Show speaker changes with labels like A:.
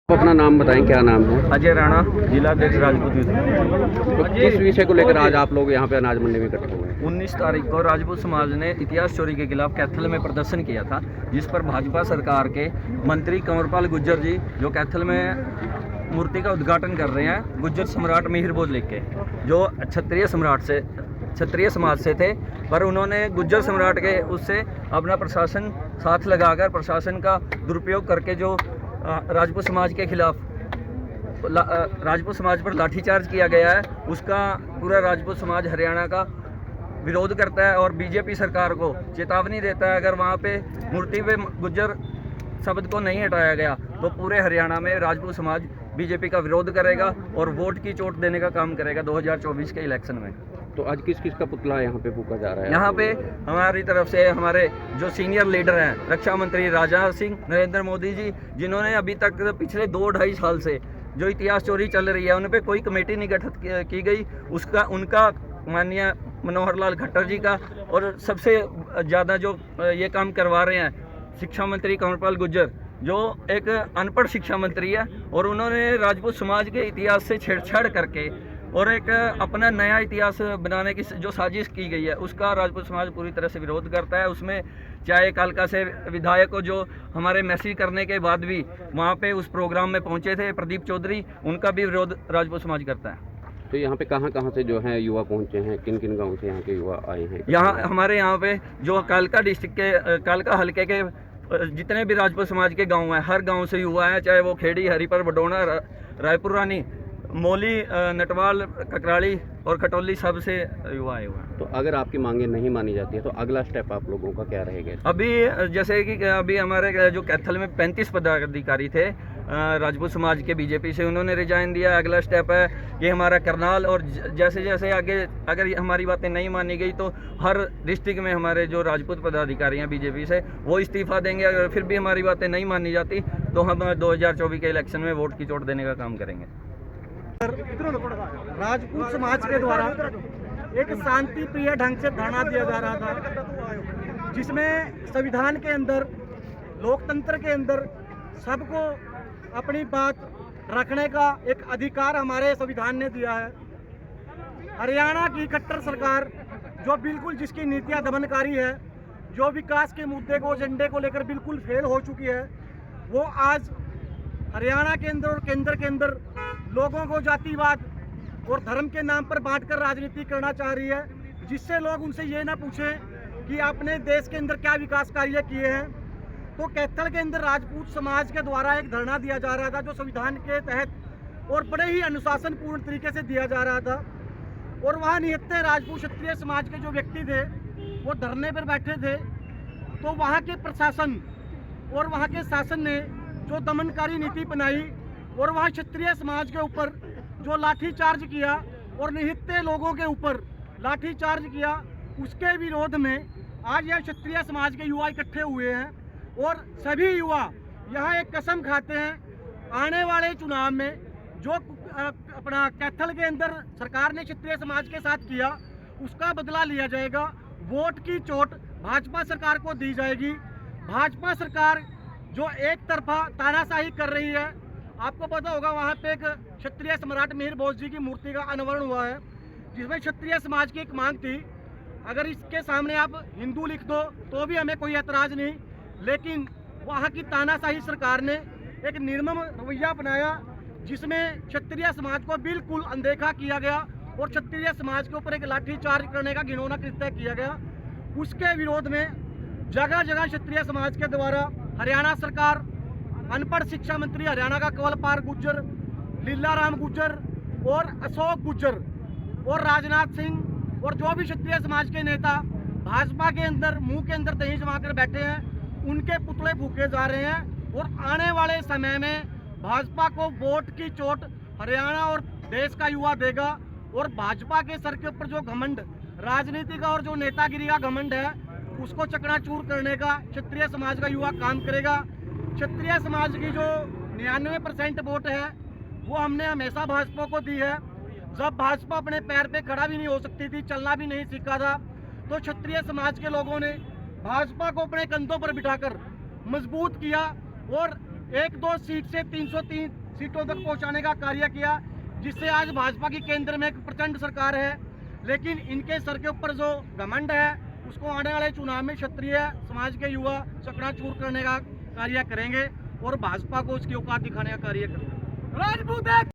A: अपना नाम बताएं, क्या नाम है?
B: अजय राणा, जिला अध्यक्ष राजपूत यूथ।
A: तो किस विषय को लेकर आज आप लोग यहाँ पे अनाज मंडी में इकट्ठे हुए हैं?
B: 19 तारीख को राजपूत समाज ने इतिहास चोरी के खिलाफ कैथल में प्रदर्शन किया था, जिस पर भाजपा सरकार के मंत्री कंवरपाल गुर्जर जी, जो कैथल में मूर्ति का उद्घाटन कर रहे हैं, गुर्जर सम्राट मिहिर बोझ लिख के, जो क्षत्रिय समाज से थे, पर उन्होंने गुर्जर सम्राट के उससे अपना प्रशासन साथ लगाकर प्रशासन का दुरुपयोग करके जो राजपूत समाज के खिलाफ राजपूत समाज पर लाठीचार्ज किया गया है, उसका पूरा राजपूत समाज हरियाणा का विरोध करता है और बीजेपी सरकार को चेतावनी देता है, अगर वहाँ पे मूर्ति पे गुर्जर शब्द को नहीं हटाया गया तो पूरे हरियाणा में राजपूत समाज बीजेपी का विरोध करेगा और वोट की चोट देने का काम करेगा 2024 के इलेक्शन में।
A: तो आज किस किस का पुतला यहाँ पे फूका जा रहा है?
B: यहाँ पे हमारी तरफ से हमारे जो सीनियर लीडर हैं, रक्षा मंत्री राजनाथ सिंह, नरेंद्र मोदी जी, जिन्होंने अभी तक पिछले 2-2.5 साल से जो इतिहास चोरी चल रही है उन पर कोई कमेटी नहीं गठित की गई, उनका माननीय मनोहर लाल खट्टर जी का, और सबसे ज़्यादा जो ये काम करवा रहे हैं शिक्षा मंत्री कंवरपाल गुर्जर, जो एक अनपढ़ शिक्षा मंत्री है, और उन्होंने राजपूत समाज के इतिहास से छेड़छाड़ करके और एक अपना नया इतिहास बनाने की जो साजिश की गई है उसका राजपूत समाज पूरी तरह से विरोध करता है। उसमें चाहे कालका से विधायक को जो हमारे मैसेज करने के बाद भी वहाँ पे उस प्रोग्राम में पहुँचे थे, प्रदीप चौधरी, उनका भी विरोध राजपूत समाज करता है।
A: तो यहाँ पे कहाँ से जो है युवा पहुँचे हैं, किन किन गाँव से यहाँ के युवा आए हैं?
B: यहाँ हमारे यहाँ पे जो कालका डिस्ट्रिक्ट के कालका हल्के के जितने भी राजपूत समाज के गाँव हैं, हर गाँव से युवा हैं, चाहे वो खेड़ी, हरिपर, बडोना, रायपुर रानी, मौली, नटवाल, ककराली और खटौली, सब से युवा आए हुए हैं।
A: तो अगर आपकी मांगे नहीं मानी जाती है तो अगला स्टेप आप लोगों का क्या रहेगा?
B: अभी जैसे कि अभी हमारे जो कैथल में 35 पदाधिकारी थे राजपूत समाज के बीजेपी से, उन्होंने रिजाइन दिया। अगला स्टेप है ये हमारा करनाल, और जैसे जैसे आगे अगर हमारी बातें नहीं मानी गई तो हर डिस्ट्रिक्ट में हमारे जो राजपूत पदाधिकारी हैं बीजेपी से, वो इस्तीफा देंगे। अगर फिर भी हमारी बातें नहीं मानी जाती तो हम 2024 के इलेक्शन में वोट की चोट देने का काम करेंगे।
C: राजपूत समाज के द्वारा एक शांति प्रिय ढंग से धरना दिया जा रहा था, जिसमें संविधान के अंदर, लोकतंत्र के अंदर सबको अपनी बात रखने का एक अधिकार हमारे संविधान ने दिया है। हरियाणा की खट्टर सरकार जो बिल्कुल जिसकी नीतियां दमनकारी है, जो विकास के मुद्दे को, एजेंडे को लेकर बिल्कुल फेल हो चुकी है, वो आज हरियाणा के अंदर और केंद्र के अंदर लोगों को जातिवाद और धर्म के नाम पर बांटकर राजनीति करना चाह रही है, जिससे लोग उनसे ये ना पूछें कि आपने देश के अंदर क्या विकास कार्य किए हैं। तो कैथल के अंदर राजपूत समाज के द्वारा एक धरना दिया जा रहा था, जो संविधान के तहत और बड़े ही अनुशासनपूर्ण तरीके से दिया जा रहा था, और वहाँ निहत्थे राजपूत क्षत्रिय समाज के जो व्यक्ति थे वो धरने पर बैठे थे। तो वहाँ के प्रशासन और वहाँ के शासन ने जो दमनकारी नीति बनाई और वहाँ क्षत्रिय समाज के ऊपर जो लाठीचार्ज किया और निहत्थे लोगों के ऊपर लाठीचार्ज किया, उसके विरोध में आज यह क्षत्रिय समाज के युवा इकट्ठे हुए हैं, और सभी युवा यहाँ एक कसम खाते हैं, आने वाले चुनाव में जो अपना कैथल के अंदर सरकार ने क्षत्रिय समाज के साथ किया उसका बदला लिया जाएगा। वोट की चोट भाजपा सरकार को दी जाएगी। भाजपा सरकार जो एक तरफा तानाशाही कर रही है, आपको पता होगा वहाँ पे एक क्षत्रिय सम्राट मिहिर बोझ जी की मूर्ति का अनावरण हुआ है, जिसमें क्षत्रिय समाज की एक मांग थी, अगर इसके सामने आप हिंदू लिख दो तो भी हमें कोई एतराज़ नहीं, लेकिन वहाँ की तानाशाही सरकार ने एक निर्मम रवैया अपनाया, जिसमें क्षत्रिय समाज को बिल्कुल अनदेखा किया गया और क्षत्रिय समाज के ऊपर एक लाठीचार्ज करने का घिनौना कृत्य किया गया। उसके विरोध में जगह जगह क्षत्रिय समाज के द्वारा हरियाणा सरकार, अनपढ़ शिक्षा मंत्री हरियाणा का कंवरपाल गुर्जर, लीलाराम गुर्जर और अशोक गुर्जर और राजनाथ सिंह और जो भी क्षत्रिय समाज के नेता भाजपा के अंदर मुंह के अंदर दही जमा कर बैठे हैं, उनके पुतले फूके जा रहे हैं। और आने वाले समय में भाजपा को वोट की चोट हरियाणा और देश का युवा देगा, और भाजपा के सर के ऊपर जो घमंड राजनीति का और जो नेतागिरी का घमंड है, उसको चकनाचूर करने का क्षत्रिय समाज का युवा काम करेगा। क्षत्रिय समाज की जो 99% वोट है वो हमने हमेशा भाजपा को दी है। जब भाजपा अपने पैर पे खड़ा भी नहीं हो सकती थी, चलना भी नहीं सीखा था, तो क्षत्रिय समाज के लोगों ने भाजपा को अपने कंधों पर बिठाकर मजबूत किया और 1-2 सीट से 303 सीटों तक पहुंचाने का कार्य किया, जिससे आज भाजपा की केंद्र में एक प्रचंड सरकार है। लेकिन इनके सर के ऊपर जो घमंड है उसको आने वाले चुनाव में क्षत्रिय समाज के युवा चकनाचूर करने का कार्य करेंगे और भाजपा को उसकी औकात दिखाने का कार्य करेंगे। राजपूत